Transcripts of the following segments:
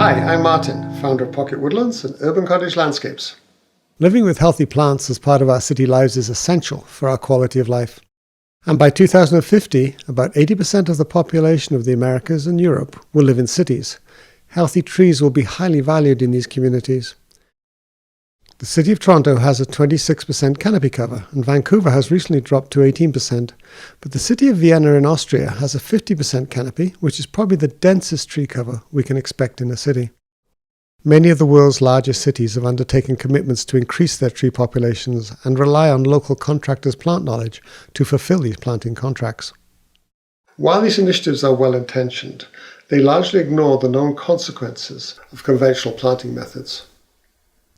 Hi, I'm Martin, founder of Pocket Woodlands and Urban Cottage Landscapes. Living with healthy plants as part of our city lives is essential for our quality of life. And by 2050, about 80% of the population of the Americas and Europe will live in cities. Healthy trees will be highly valued in these communities. The City of Toronto has a 26% canopy cover, and Vancouver has recently dropped to 18%. But the City of Vienna in Austria has a 50% canopy, which is probably the densest tree cover we can expect in a city. Many of the world's largest cities have undertaken commitments to increase their tree populations and rely on local contractors' plant knowledge to fulfill these planting contracts. While these initiatives are well-intentioned, they largely ignore the known consequences of conventional planting methods.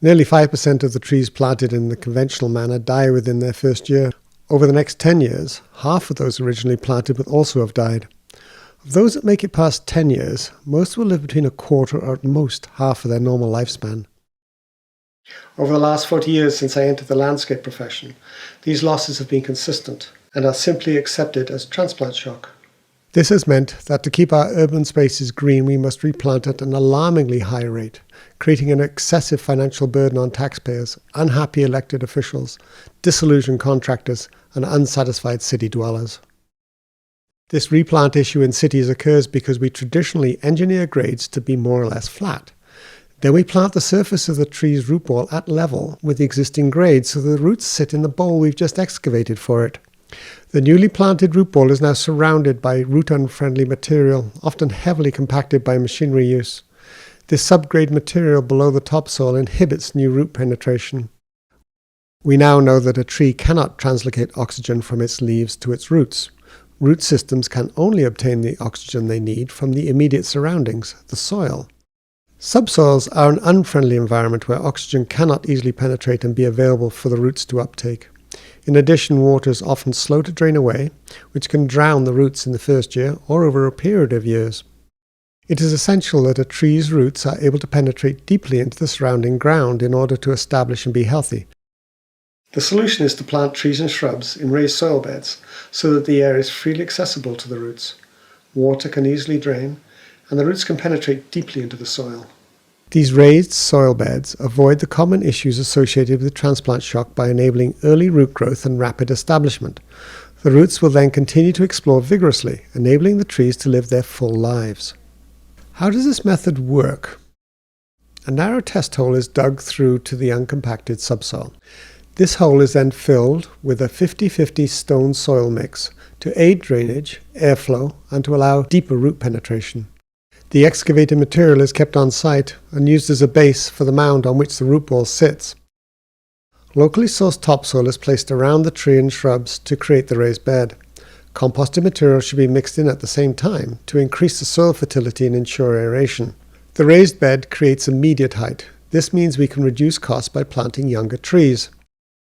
Nearly 5% of the trees planted in the conventional manner die within their first year. Over the next 10 years, half of those originally planted will also have died. Of those that make it past 10 years, most will live between a quarter or at most half of their normal lifespan. Over the last 40 years since I entered the landscape profession, these losses have been consistent and are simply accepted as transplant shock. This has meant that to keep our urban spaces green, we must replant at an alarmingly high rate, creating an excessive financial burden on taxpayers, unhappy elected officials, disillusioned contractors, and unsatisfied city dwellers. This replant issue in cities occurs because we traditionally engineer grades to be more or less flat. Then we plant the surface of the tree's root ball at level with the existing grade so the roots sit in the bowl we've just excavated for it. The newly planted root ball is now surrounded by root-unfriendly material, often heavily compacted by machinery use. This subgrade material below the topsoil inhibits new root penetration. We now know that a tree cannot translocate oxygen from its leaves to its roots. Root systems can only obtain the oxygen they need from the immediate surroundings, the soil. Subsoils are an unfriendly environment where oxygen cannot easily penetrate and be available for the roots to uptake. In addition, water is often slow to drain away, which can drown the roots in the first year or over a period of years. It is essential that a tree's roots are able to penetrate deeply into the surrounding ground in order to establish and be healthy. The solution is to plant trees and shrubs in raised soil beds so that the air is freely accessible to the roots. Water can easily drain, and the roots can penetrate deeply into the soil. These raised soil beds avoid the common issues associated with transplant shock by enabling early root growth and rapid establishment. The roots will then continue to explore vigorously, enabling the trees to live their full lives. How does this method work? A narrow test hole is dug through to the uncompacted subsoil. This hole is then filled with a 50-50 stone soil mix to aid drainage, airflow, and to allow deeper root penetration. The excavated material is kept on site and used as a base for the mound on which the root ball sits. Locally sourced topsoil is placed around the tree and shrubs to create the raised bed. Composted material should be mixed in at the same time to increase the soil fertility and ensure aeration. The raised bed creates immediate height. This means we can reduce costs by planting younger trees.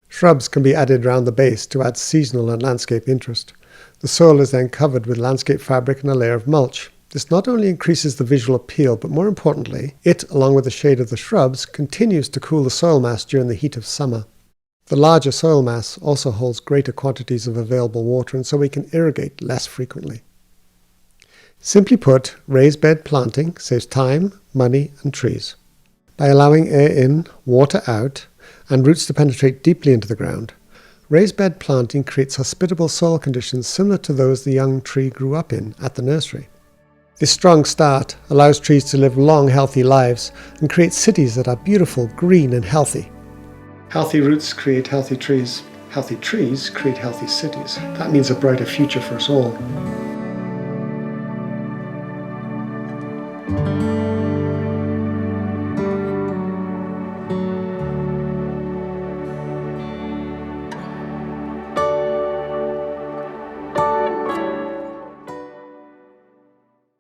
Shrubs can be added around the base to add seasonal and landscape interest. The soil is then covered with landscape fabric and a layer of mulch. This not only increases the visual appeal, but more importantly, it, along with the shade of the shrubs, continues to cool the soil mass during the heat of summer. The larger soil mass also holds greater quantities of available water, and so we can irrigate less frequently. Simply put, raised bed planting saves time, money, and trees. By allowing air in, water out, and roots to penetrate deeply into the ground, raised bed planting creates hospitable soil conditions similar to those the young tree grew up in at the nursery. This strong start allows trees to live long, healthy lives and create cities that are beautiful, green, and healthy. Healthy roots create healthy trees. Healthy trees create healthy cities. That means a brighter future for us all.